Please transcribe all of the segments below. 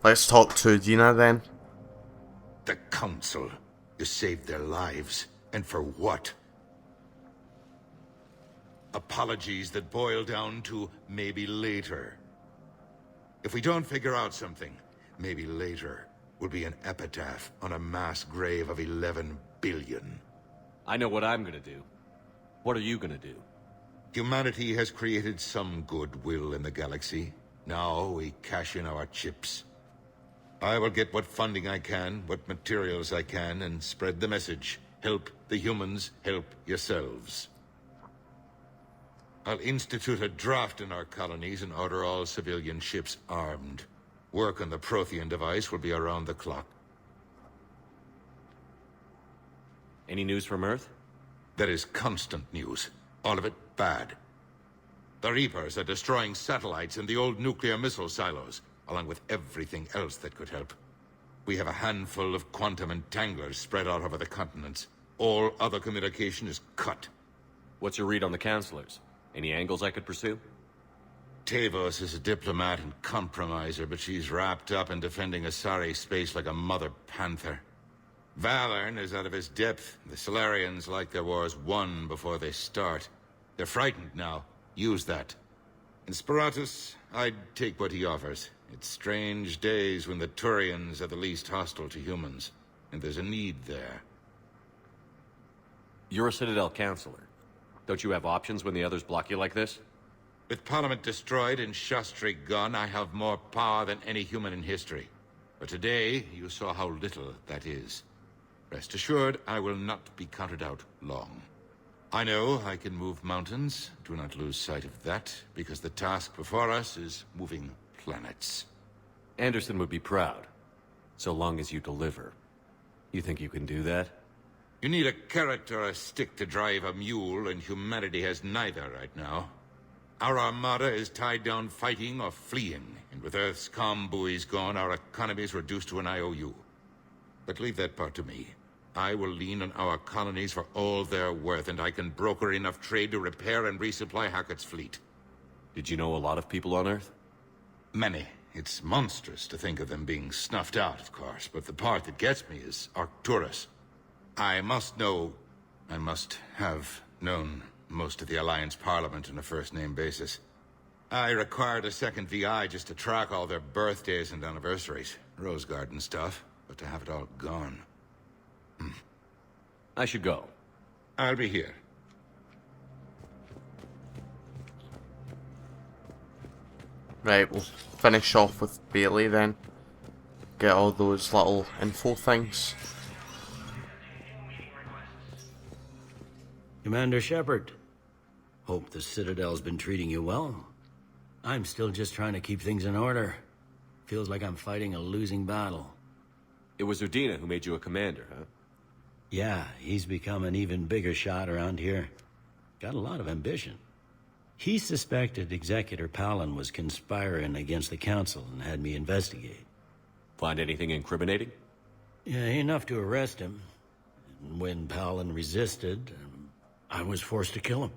Let's talk to Dina then. The Council. You saved their lives. And for what? Apologies that boil down to maybe later. If we don't figure out something, maybe later will be an epitaph on a mass grave of 11 billion. I know what I'm gonna do. What are you gonna do? Humanity has created some goodwill in the galaxy. Now we cash in our chips. I will get what funding I can, what materials I can, and spread the message. Help the humans, help yourselves. I'll institute a draft in our colonies and order all civilian ships armed. Work on the Prothean device will be around the clock. Any news from Earth? There is constant news. All of it bad. The Reapers are destroying satellites and the old nuclear missile silos, along with everything else that could help. We have a handful of quantum entanglers spread out over the continents. All other communication is cut. What's your read on the counselors? Any angles I could pursue? Tavos is a diplomat and compromiser, but she's wrapped up in defending Asari space like a mother panther. Valorn is out of his depth. The Solarians like their wars won before they start. They're frightened now. Use that. In Sparatus, I'd take what he offers. It's strange days when the Turians are the least hostile to humans, and there's a need there. You're a Citadel counselor. Don't you have options when the others block you like this? With Parliament destroyed and Shastri gone, I have more power than any human in history. But today, you saw how little that is. Rest assured, I will not be counted out long. I know I can move mountains. Do not lose sight of that, because the task before us is moving planets. Anderson would be proud, so long as you deliver. You think you can do that? You need a carrot or a stick to drive a mule, and humanity has neither right now. Our armada is tied down fighting or fleeing, and with Earth's comm buoys gone, our economy is reduced to an IOU. But leave that part to me. I will lean on our colonies for all they're worth, and I can broker enough trade to repair and resupply Hackett's fleet. Did you know a lot of people on Earth? Many. It's monstrous to think of them being snuffed out, of course, but the part that gets me is Arcturus. I must have known most of the Alliance Parliament on a first-name basis. I required a second VI just to track all their birthdays and anniversaries. Rose Garden stuff, but to have it all gone. I should go. I'll be here. Right, we'll finish off with Bailey then. Get all those little info things. Commander Shepard. Hope the Citadel's been treating you well. I'm still just trying to keep things in order. Feels like I'm fighting a losing battle. It was Udina who made you a commander, huh? Yeah, he's become an even bigger shot around here. Got a lot of ambition. He suspected Executor Palin was conspiring against the Council and had me investigate. Find anything incriminating? Yeah, enough to arrest him. And when Palin resisted, I was forced to kill him.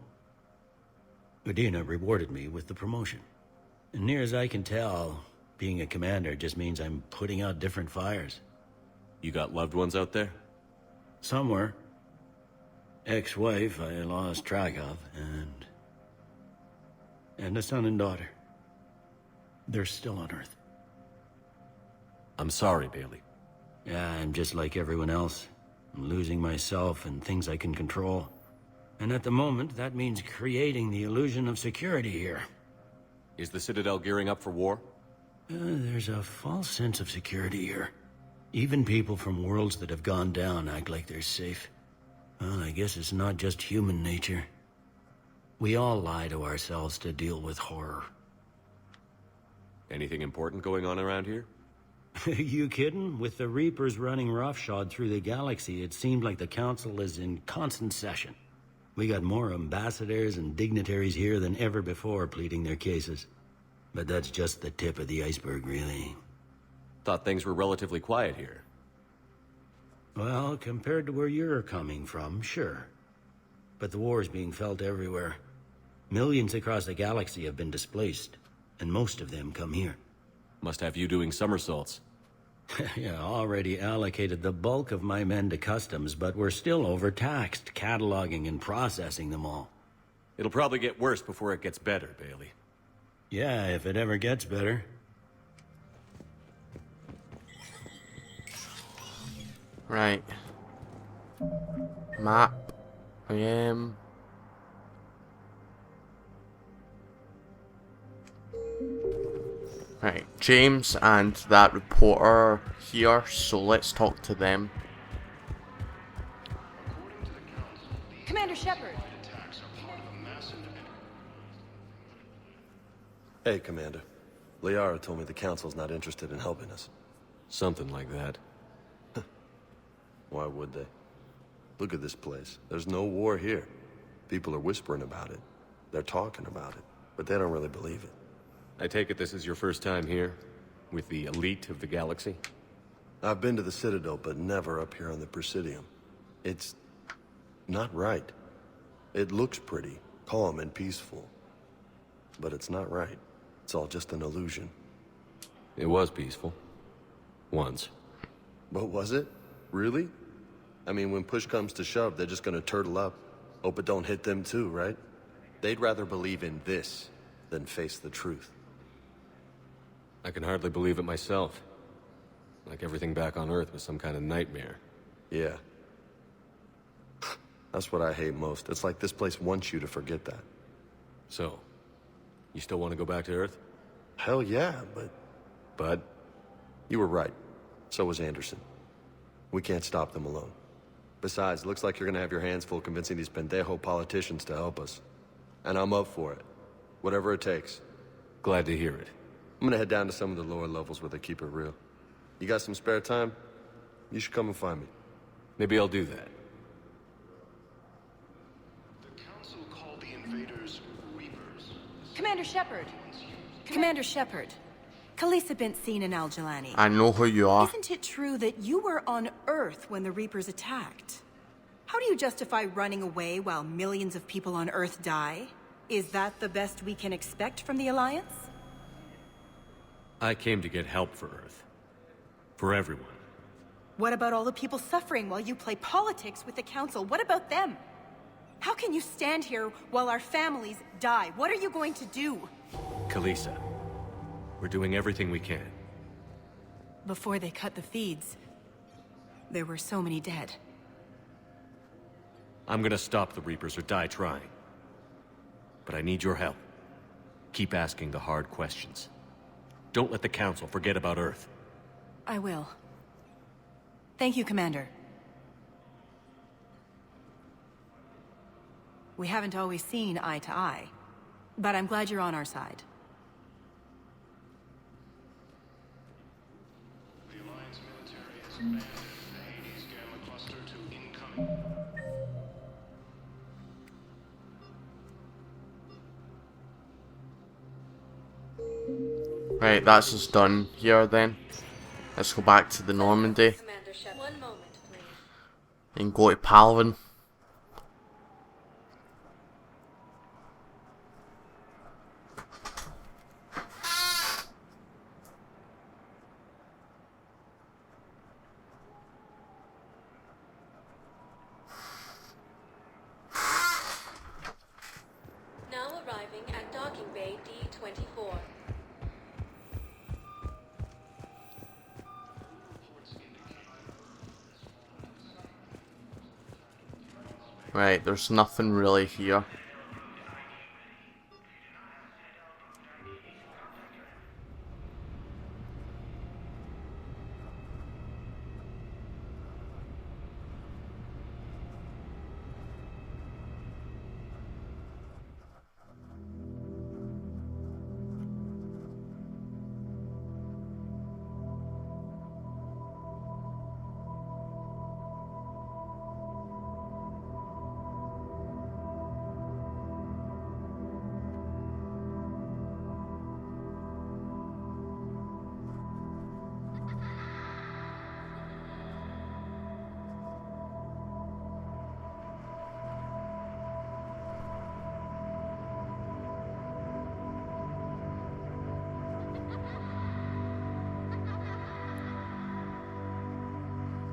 Udina rewarded me with the promotion. And near as I can tell, being a commander just means I'm putting out different fires. You got loved ones out there? Somewhere. Ex-wife I lost track of, and a son and daughter. They're still on Earth. I'm sorry, Bailey. Yeah, I'm just like everyone else. I'm losing myself and things I can control. And at the moment, that means creating the illusion of security here. Is the Citadel gearing up for war? There's a false sense of security here. Even people from worlds that have gone down act like they're safe. Well, I guess it's not just human nature. We all lie to ourselves to deal with horror. Anything important going on around here? You kidding? With the Reapers running roughshod through the galaxy, it seemed like the Council is in constant session. We got more ambassadors and dignitaries here than ever before pleading their cases. But that's just the tip of the iceberg, really. Thought things were relatively quiet here. Well, compared to where you're coming from, sure. But the war's being felt everywhere. Millions across the galaxy have been displaced, and most of them come here. Must have you doing somersaults. Yeah, already allocated the bulk of my men to customs, but we're still overtaxed, cataloging and processing them all. It'll probably get worse before it gets better, Bailey. Yeah, if it ever gets better. Right. Map. Right, James and that reporter here, so let's talk to them. Commander Shepard. Hey, Commander. Liara told me the Council's not interested in helping us. Something like that. Why would they? Look at this place. There's no war here. People are whispering about it. They're talking about it, but they don't really believe it. I take it this is your first time here? With the elite of the galaxy? I've been to the Citadel, but never up here on the Presidium. It's not right. It looks pretty, calm and peaceful. But it's not right. It's all just an illusion. It was peaceful. Once. But was it? Really? I mean, when push comes to shove, they're just gonna turtle up. Hope it don't hit them too, right? They'd rather believe in this than face the truth. I can hardly believe it myself. Like everything back on Earth was some kind of nightmare. Yeah. That's what I hate most. It's like this place wants you to forget that. So, you still want to go back to Earth? Hell yeah, but Bud? you were right. So was Anderson. We can't stop them alone. Besides, it looks like you're gonna have your hands full convincing these pendejo politicians to help us. And I'm up for it. Whatever it takes. Glad to hear it. I'm gonna head down to some of the lower levels where they keep it real. You got some spare time? You should come and find me. Maybe I'll do that. The Council called the invaders Reapers. Commander Shepard. Commander Shepard. Khalisah bint Seen and Al-Jalani. I know who you are. Isn't it true that you were on Earth when the Reapers attacked? How do you justify running away while millions of people on Earth die? Is that the best we can expect from the Alliance? I came to get help for Earth. For everyone. What about all the people suffering while you play politics with the Council? What about them? How can you stand here while our families die? What are you going to do? Khalisah, we're doing everything we can. Before they cut the feeds, there were so many dead. I'm gonna stop the Reapers or die trying. But I need your help. Keep asking the hard questions. Don't let the Council forget about Earth. I will. Thank you, Commander. We haven't always seen eye to eye, but I'm glad you're on our side. The Alliance military has abandoned the Hades Gamma cluster to incoming. Right, that's us done here then. Let's go back to the Normandy Commander Shepard. One moment, please. and go to Paragon. Now arriving at docking bay D-24. Right, there's nothing really here.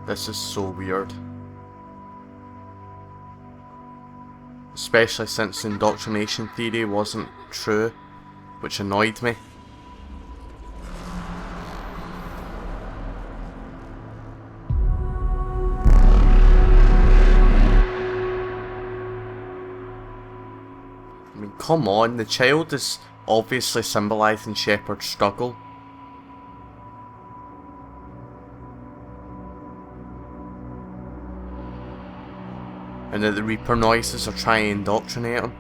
This is so weird. Especially since the indoctrination theory wasn't true, which annoyed me. I mean, come on, the child is obviously symbolising Shepard's struggle. And that the Reaper noises are trying to indoctrinate him.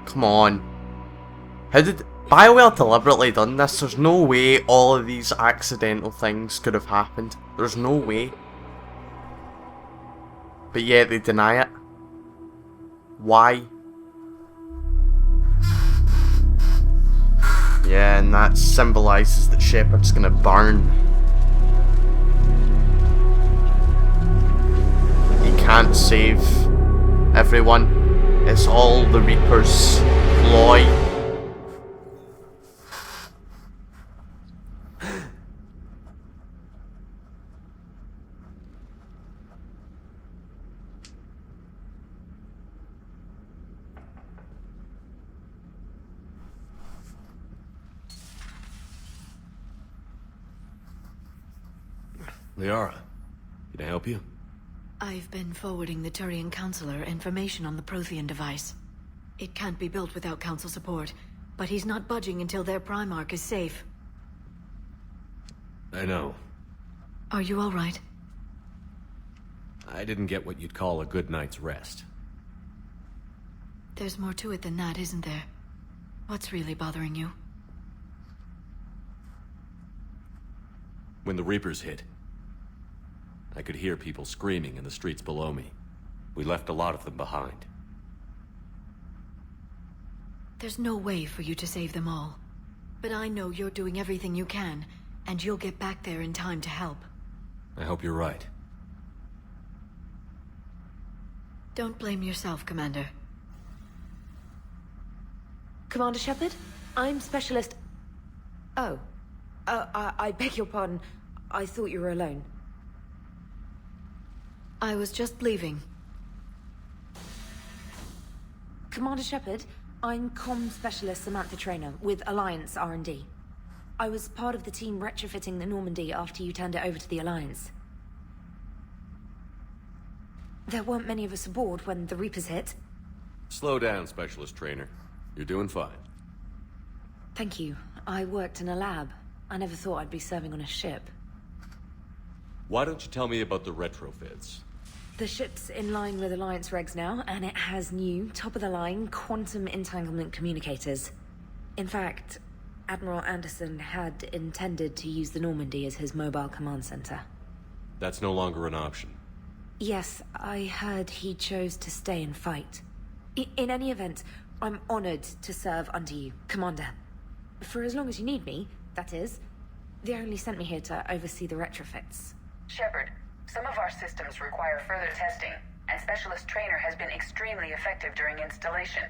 Come on. How did BioWare deliberately done this? There's no way all of these accidental things could have happened. There's no way. But yet they deny it. Why? Yeah, and that symbolises that Shepard's gonna burn. He can't save everyone. It's all the Reaper's ploy. Liara, can I help you? I've been forwarding the Turian Counselor information on the Prothean device. It can't be built without Council support, but he's not budging until their Primarch is safe. I know. Are you alright? I didn't get what you'd call a good night's rest. There's more to it than that, isn't there? What's really bothering you? When the Reapers hit, I could hear people screaming in the streets below me. We left a lot of them behind. There's no way for you to save them all. But I know you're doing everything you can, and you'll get back there in time to help. I hope you're right. Don't blame yourself, Commander. Commander Shepard? I'm Specialist... Oh. I beg your pardon. I thought you were alone. I was just leaving. Commander Shepard, I'm Comm Specialist Samantha Traynor with Alliance R&D. I was part of the team retrofitting the Normandy after you turned it over to the Alliance. There weren't many of us aboard when the Reapers hit. Slow down, Specialist Trainer. You're doing fine. Thank you. I worked in a lab. I never thought I'd be serving on a ship. Why don't you tell me about the retrofits? The ship's in line with Alliance regs now, and it has new, top-of-the-line, quantum entanglement communicators. In fact, Admiral Anderson had intended to use the Normandy as his mobile command center. That's no longer an option. Yes, I heard he chose to stay and fight. In any event, I'm honored to serve under you, Commander. For as long as you need me, that is. They only sent me here to oversee the retrofits. Shepard, some of our systems require further testing, and Specialist Trainer has been extremely effective during installation.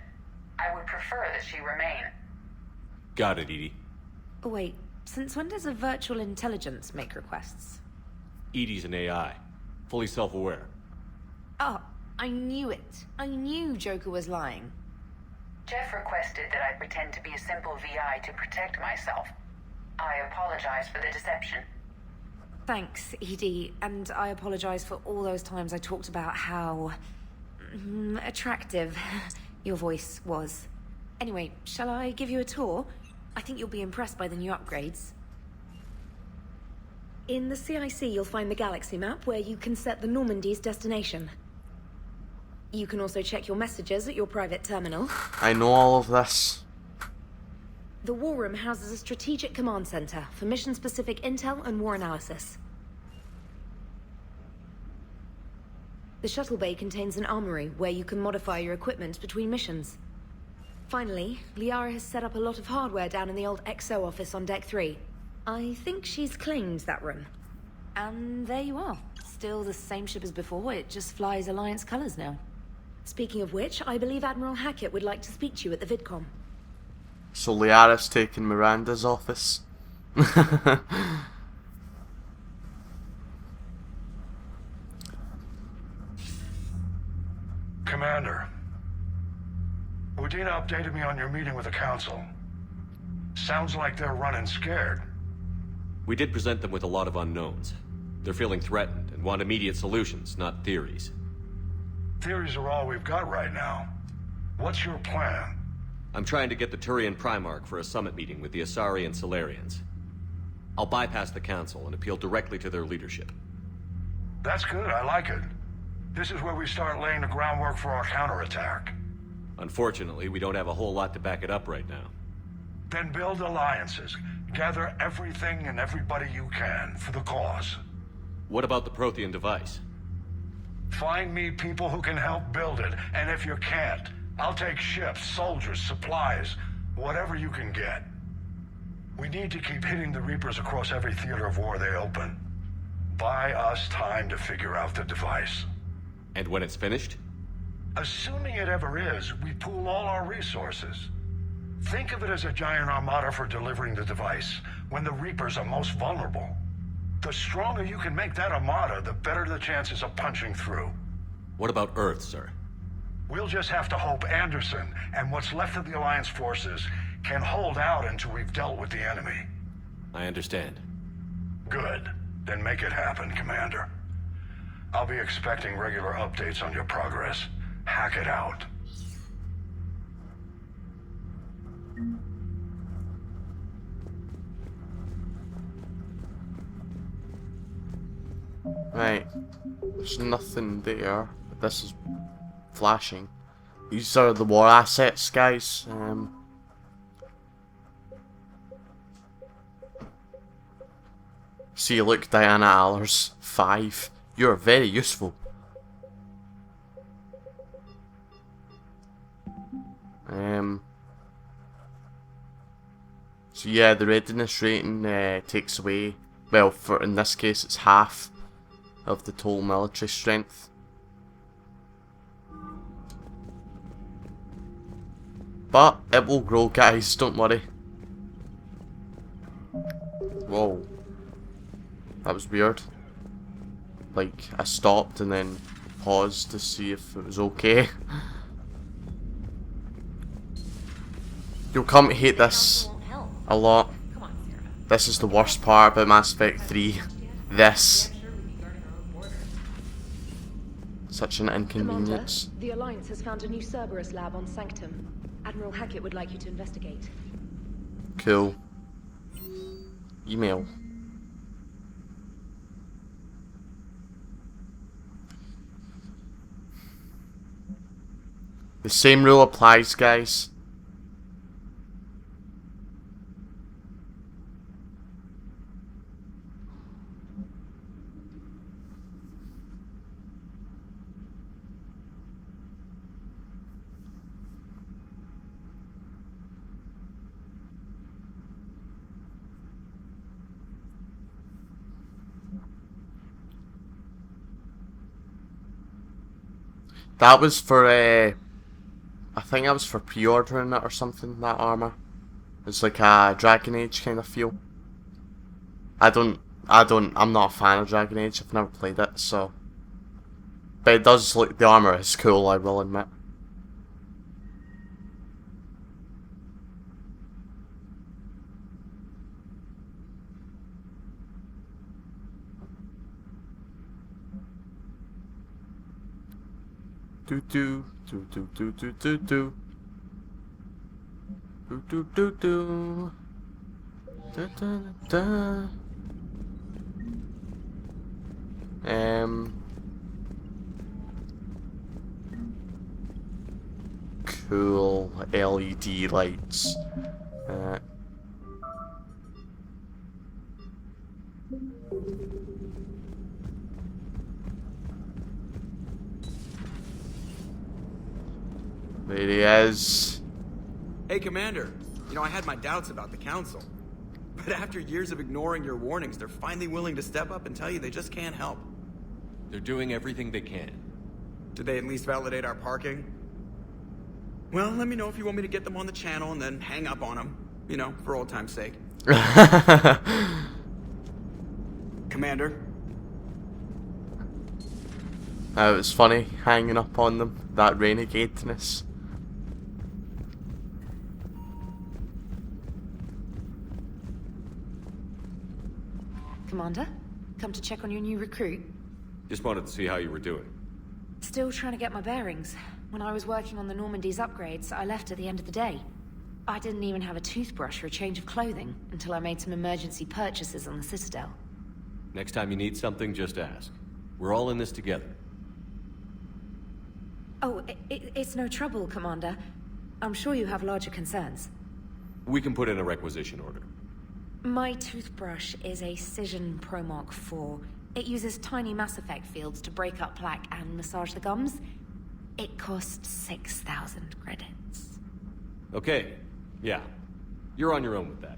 I would prefer that she remain. Got it, Edie. Wait, since when does a virtual intelligence make requests? Edie's an AI. Fully self-aware. Oh, I knew it. I knew Joker was lying. Jeff requested that I pretend to be a simple VI to protect myself. I apologize for the deception. Thanks, Edie, and I apologize for all those times I talked about how... attractive your voice was. Anyway, shall I give you a tour? I think you'll be impressed by the new upgrades. In the CIC, you'll find the galaxy map where you can set the Normandy's destination. You can also check your messages at your private terminal. I know all of this. The War Room houses a strategic command center for mission-specific intel and war analysis. The shuttle bay contains an armory where you can modify your equipment between missions. Finally, Liara has set up a lot of hardware down in the old XO office on Deck 3. I think she's claimed that room. And there you are. Still the same ship as before, it just flies Alliance colors now. Speaking of which, I believe Admiral Hackett would like to speak to you at the VidCom. So Liara's taking Miranda's office. Commander. Udina updated me on your meeting with the Council. Sounds like they're running scared. We did present them with a lot of unknowns. They're feeling threatened and want immediate solutions, not theories. Theories are all we've got right now. What's your plan? I'm trying to get the Turian Primarch for a summit meeting with the Asari and Solarians. I'll bypass the Council and appeal directly to their leadership. That's good, I like it. This is where we start laying the groundwork for our counterattack. Unfortunately, we don't have a whole lot to back it up right now. Then build alliances. Gather everything and everybody you can for the cause. What about the Prothean device? Find me people who can help build it, and if you can't, I'll take ships, soldiers, supplies, whatever you can get. We need to keep hitting the Reapers across every theater of war they open. Buy us time to figure out the device. And when it's finished? Assuming it ever is, we pool all our resources. Think of it as a giant armada for delivering the device, when the Reapers are most vulnerable. The stronger you can make that armada, the better the chances of punching through. What about Earth, sir? We'll just have to hope Anderson and what's left of the Alliance forces can hold out until we've dealt with the enemy. I understand. Good. Then make it happen, Commander. I'll be expecting regular updates on your progress. Hack it out. Right. There's nothing there. But this is flashing. These are the war assets, guys. See, look, Diana Allers, 5. You're very useful. So yeah, the readiness rating takes away, well, for in this case it's half of the total military strength. But it will grow, guys, don't worry. Whoa. That was weird. Like, I stopped and then paused to see if it was okay. You'll come to hate this a lot. This is the worst part about Mass Effect 3. This. Such an inconvenience. Commander, the Alliance has found a new Cerberus lab on Sanctum. Admiral Hackett would like you to investigate. Cool. Email. The same rule applies, guys. That was for, I think that was for pre-ordering it or something, that armor. It's like a Dragon Age kind of feel. I'm not a fan of Dragon Age, I've never played it, so. But it does look, the armor is cool, I will admit. Do do do do do do do do do do do do da da da da. Cool LED lights. There he is. Hey, Commander. You know, I had my doubts about the Council. But after years of ignoring your warnings, they're finally willing to step up and tell you they just can't help. They're doing everything they can. Did they at least validate our parking? Well, let me know if you want me to get them on the channel and then hang up on them. You know, for old time's sake. Commander? It was funny hanging up on them, that renegadeness. Commander, come to check on your new recruit. Just wanted to see how you were doing. Still trying to get my bearings. When I was working on the Normandy's upgrades, I left at the end of the day. I didn't even have a toothbrush or a change of clothing until I made some emergency purchases on the Citadel. Next time you need something, just ask. We're all in this together. Oh, it's no trouble, Commander. I'm sure you have larger concerns. We can put in a requisition order. My toothbrush is a Cision Pro Mark IV. It uses tiny Mass Effect fields to break up plaque and massage the gums. It costs 6,000 credits. Okay, yeah. You're on your own with that.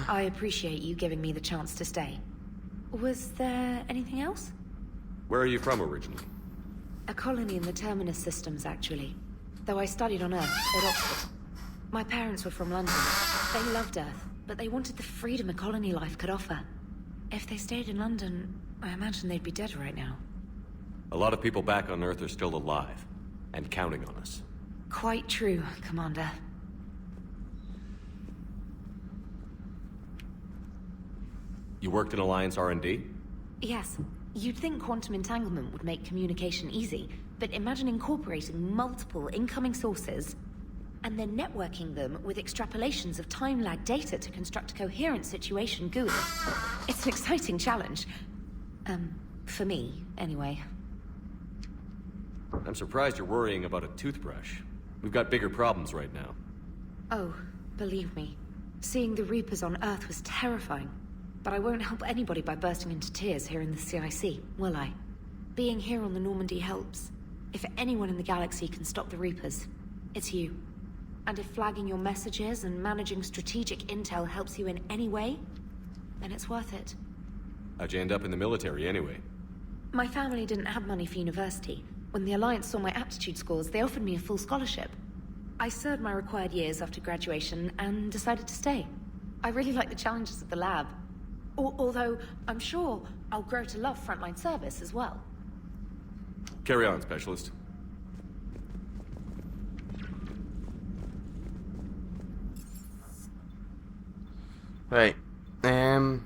I appreciate you giving me the chance to stay. Was there anything else? Where are you from originally? A colony in the Terminus systems, actually. Though I studied on Earth at Oxford. My parents were from London. They loved Earth, but they wanted the freedom a colony life could offer. If they stayed in London, I imagine they'd be dead right now. A lot of people back on Earth are still alive, and counting on us. Quite true, Commander. You worked in Alliance R&D? Yes. You'd think quantum entanglement would make communication easy, but imagine incorporating multiple incoming sources and then networking them with extrapolations of time-lag data to construct a coherent situation GUI. It's an exciting challenge. For me, anyway. I'm surprised you're worrying about a toothbrush. We've got bigger problems right now. Oh, believe me. Seeing the Reapers on Earth was terrifying. But I won't help anybody by bursting into tears here in the CIC, will I? Being here on the Normandy helps. If anyone in the galaxy can stop the Reapers, it's you. And if flagging your messages and managing strategic intel helps you in any way, then it's worth it. How'd you end up in the military anyway? My family didn't have money for university. When the Alliance saw my aptitude scores, they offered me a full scholarship. I served my required years after graduation and decided to stay. I really like the challenges of the lab. Although, I'm sure I'll grow to love frontline service as well. Carry on, Specialist. Right. Go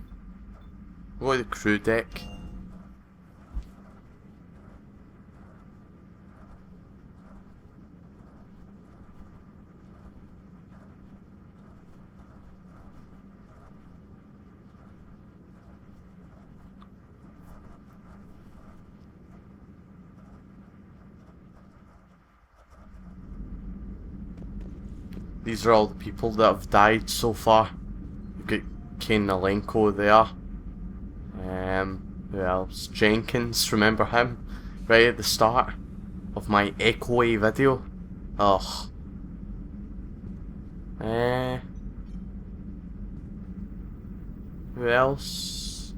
to the crew deck. These are all the people that have died so far. You've got Kane Nalenko there. Who else? Jenkins, remember him? Right at the start of my Echoey video. Ugh. Who else?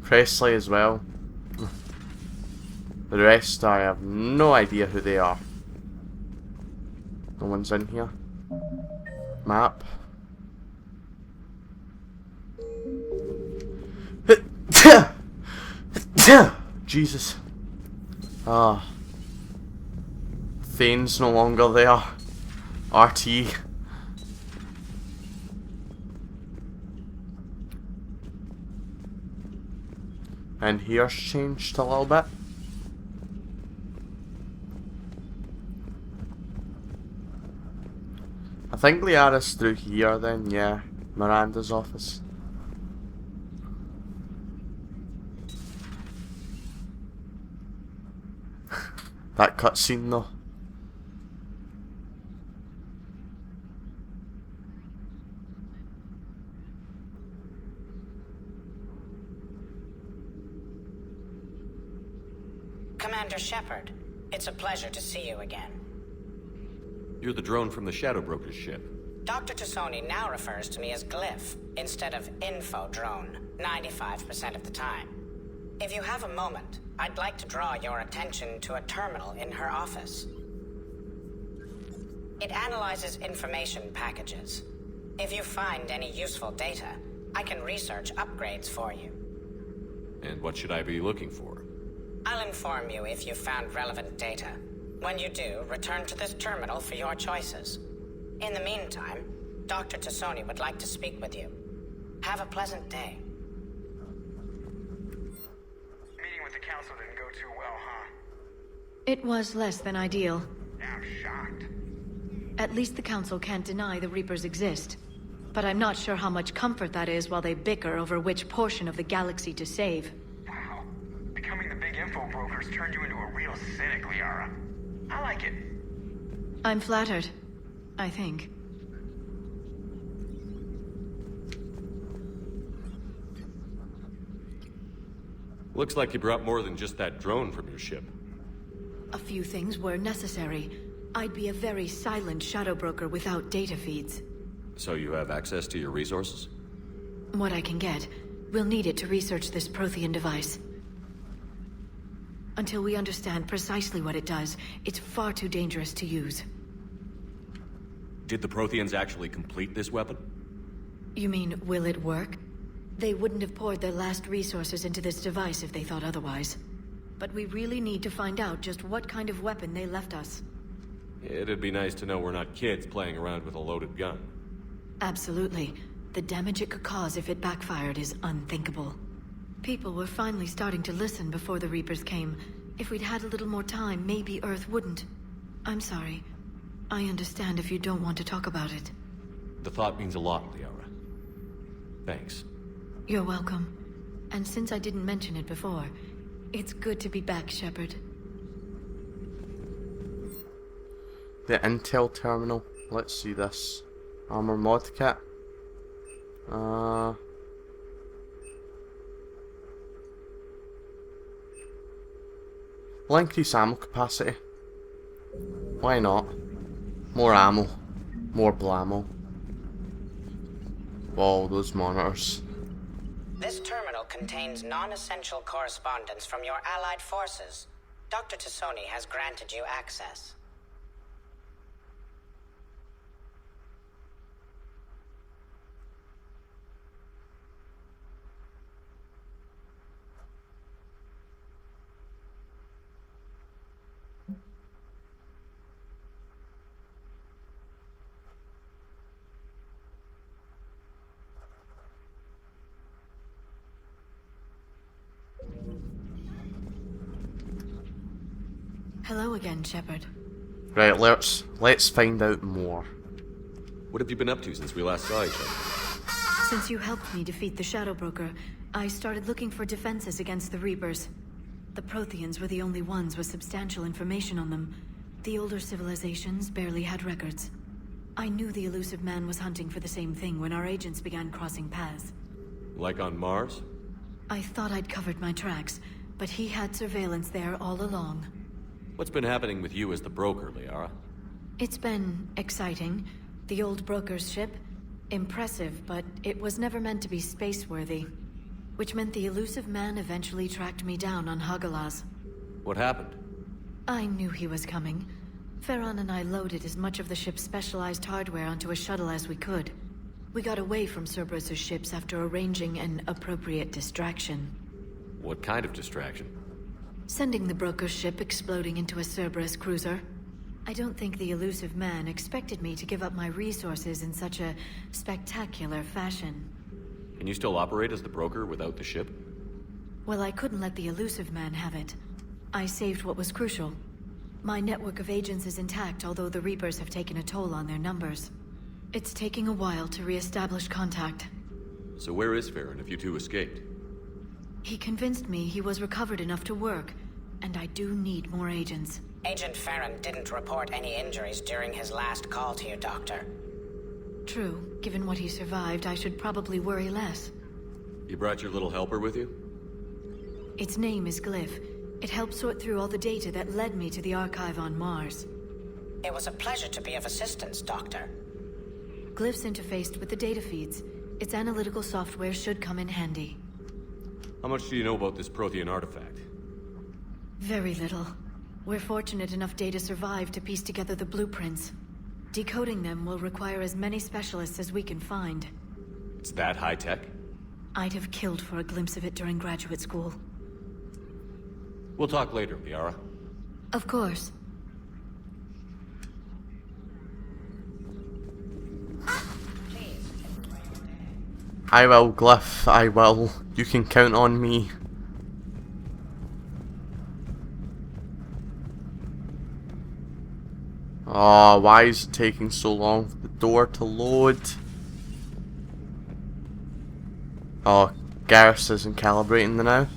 Presley as well. The rest, I have no idea who they are. No one's in here. Map. Jesus. Ah. Thane's no longer there. RT. And here's changed a little bit. I think Liara's through here then, yeah. Miranda's office. That cutscene though. Commander Shepard, it's a pleasure to see you again. You're the drone from the Shadow Broker's ship. Dr. Tassoni now refers to me as Glyph instead of Info Drone 95% of the time. If you have a moment, I'd like to draw your attention to a terminal in her office. It analyzes information packages. If you find any useful data, I can research upgrades for you. And what should I be looking for? I'll inform you if you've found relevant data. When you do, return to this terminal for your choices. In the meantime, Dr. Tassoni would like to speak with you. Have a pleasant day. Meeting with the council didn't go too well, huh? It was less than ideal. I'm shocked. At least the council can't deny the Reapers exist. But I'm not sure how much comfort that is while they bicker over which portion of the galaxy to save. Wow. Becoming the big info broker's turned you into a real cynic, Liara. I like it. I'm flattered. I think. Looks like you brought more than just that drone from your ship. A few things were necessary. I'd be a very silent shadow broker without data feeds. So you have access to your resources? What I can get. We'll need it to research this Prothean device. Until we understand precisely what it does, it's far too dangerous to use. Did the Protheans actually complete this weapon? You mean, will it work? They wouldn't have poured their last resources into this device if they thought otherwise. But we really need to find out just what kind of weapon they left us. It'd be nice to know we're not kids playing around with a loaded gun. Absolutely. The damage it could cause if it backfired is unthinkable. People were finally starting to listen before the Reapers came. If we'd had a little more time, maybe Earth wouldn't. I'm sorry. I understand if you don't want to talk about it. The thought means a lot, Liara. Thanks. You're welcome. And since I didn't mention it before, it's good to be back, Shepard. The Intel terminal. Let's see this. Armor mod kit. Will increase ammo capacity. Why not? More ammo. More blammo. Whoa, those monitors. This terminal contains non-essential correspondence from your allied forces. Dr. Tassoni has granted you access. Hello again, Shepard. Right, let's find out more. What have you been up to since we last saw each other? Since you helped me defeat the Shadow Broker, I started looking for defenses against the Reapers. The Protheans were the only ones with substantial information on them. The older civilizations barely had records. I knew the elusive man was hunting for the same thing when our agents began crossing paths. Like on Mars? I thought I'd covered my tracks, but he had surveillance there all along. What's been happening with you as the broker, Liara? It's been exciting. The old broker's ship? Impressive, but it was never meant to be space-worthy. Which meant the elusive man eventually tracked me down on Hagalaz. What happened? I knew he was coming. Farron and I loaded as much of the ship's specialized hardware onto a shuttle as we could. We got away from Cerberus's ships after arranging an appropriate distraction. What kind of distraction? Sending the broker's ship exploding into a Cerberus cruiser. I don't think the elusive man expected me to give up my resources in such a spectacular fashion. Can you still operate as the broker without the ship? Well, I couldn't let the elusive man have it. I saved what was crucial. My network of agents is intact, although the Reapers have taken a toll on their numbers. It's taking a while to re-establish contact. So where is Farron if you two escaped? He convinced me he was recovered enough to work, and I do need more agents. Agent Farron didn't report any injuries during his last call to you, Doctor. True. Given what he survived, I should probably worry less. You brought your little helper with you? Its name is Glyph. It helped sort through all the data that led me to the archive on Mars. It was a pleasure to be of assistance, Doctor. Glyph's interfaced with the data feeds. Its analytical software should come in handy. How much do you know about this Prothean artifact? Very little. We're fortunate enough data survived to piece together the blueprints. Decoding them will require as many specialists as we can find. It's that high-tech? I'd have killed for a glimpse of it during graduate school. We'll talk later, Liara. Of course. I will, Glyph, I will. You can count on me. Oh, why is it taking so long for the door to load? Oh, Garrus isn't calibrating the now.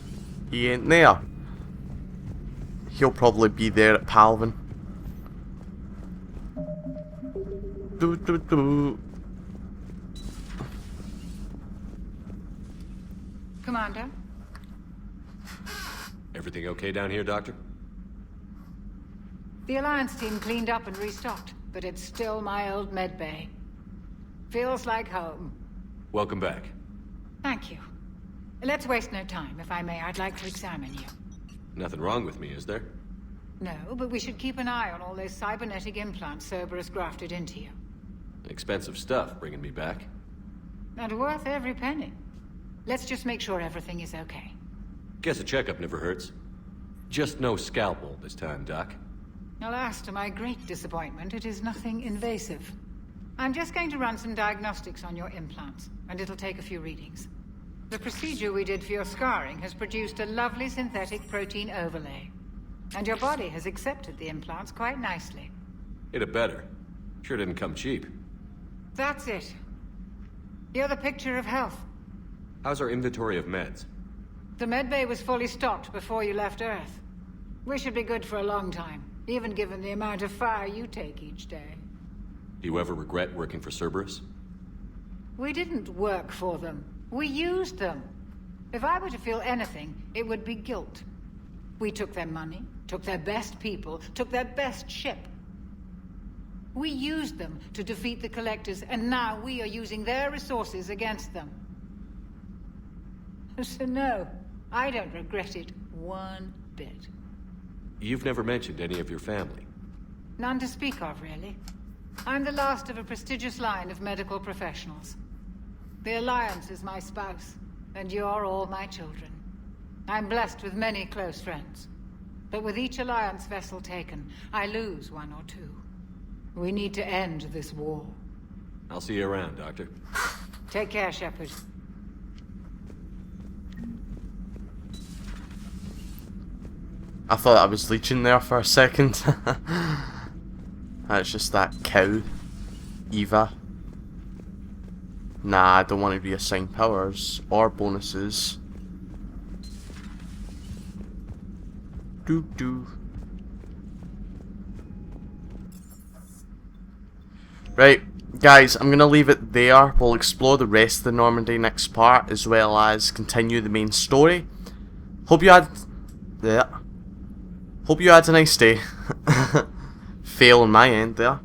He ain't there. He'll probably be there at Palvin. Do do do. Commander? Everything okay down here, Doctor? The Alliance team cleaned up and restocked, but it's still my old medbay. Feels like home. Welcome back. Thank you. Let's waste no time. If I may, I'd like to examine you. Nothing wrong with me, is there? No, but we should keep an eye on all those cybernetic implants Cerberus grafted into you. Expensive stuff bringing me back. And worth every penny. Let's just make sure everything is okay. Guess a checkup never hurts. Just no scalpel this time, Doc. Alas, to my great disappointment, it is nothing invasive. I'm just going to run some diagnostics on your implants, and it'll take a few readings. The procedure we did for your scarring has produced a lovely synthetic protein overlay. And your body has accepted the implants quite nicely. It had better. Sure didn't come cheap. That's it. You're the picture of health. How's our inventory of meds? The medbay was fully stocked before you left Earth. We should be good for a long time, even given the amount of fire you take each day. Do you ever regret working for Cerberus? We didn't work for them. We used them. If I were to feel anything, it would be guilt. We took their money, took their best people, took their best ship. We used them to defeat the Collectors, and now we are using their resources against them. So no, I don't regret it one bit. You've never mentioned any of your family. None to speak of, really. I'm the last of a prestigious line of medical professionals. The Alliance is my spouse, and you're all my children. I'm blessed with many close friends. But with each Alliance vessel taken, I lose one or two. We need to end this war. I'll see you around, Doctor. Take care, Shepard. I thought I was leeching there for a second. That's just that cow. Eva. Nah, I don't want to reassign powers or bonuses. Doo. Right, guys, I'm going to leave it there. We'll explore the rest of the Normandy next part, as well as continue the main story. Hope you had a nice day. Fail on my end there.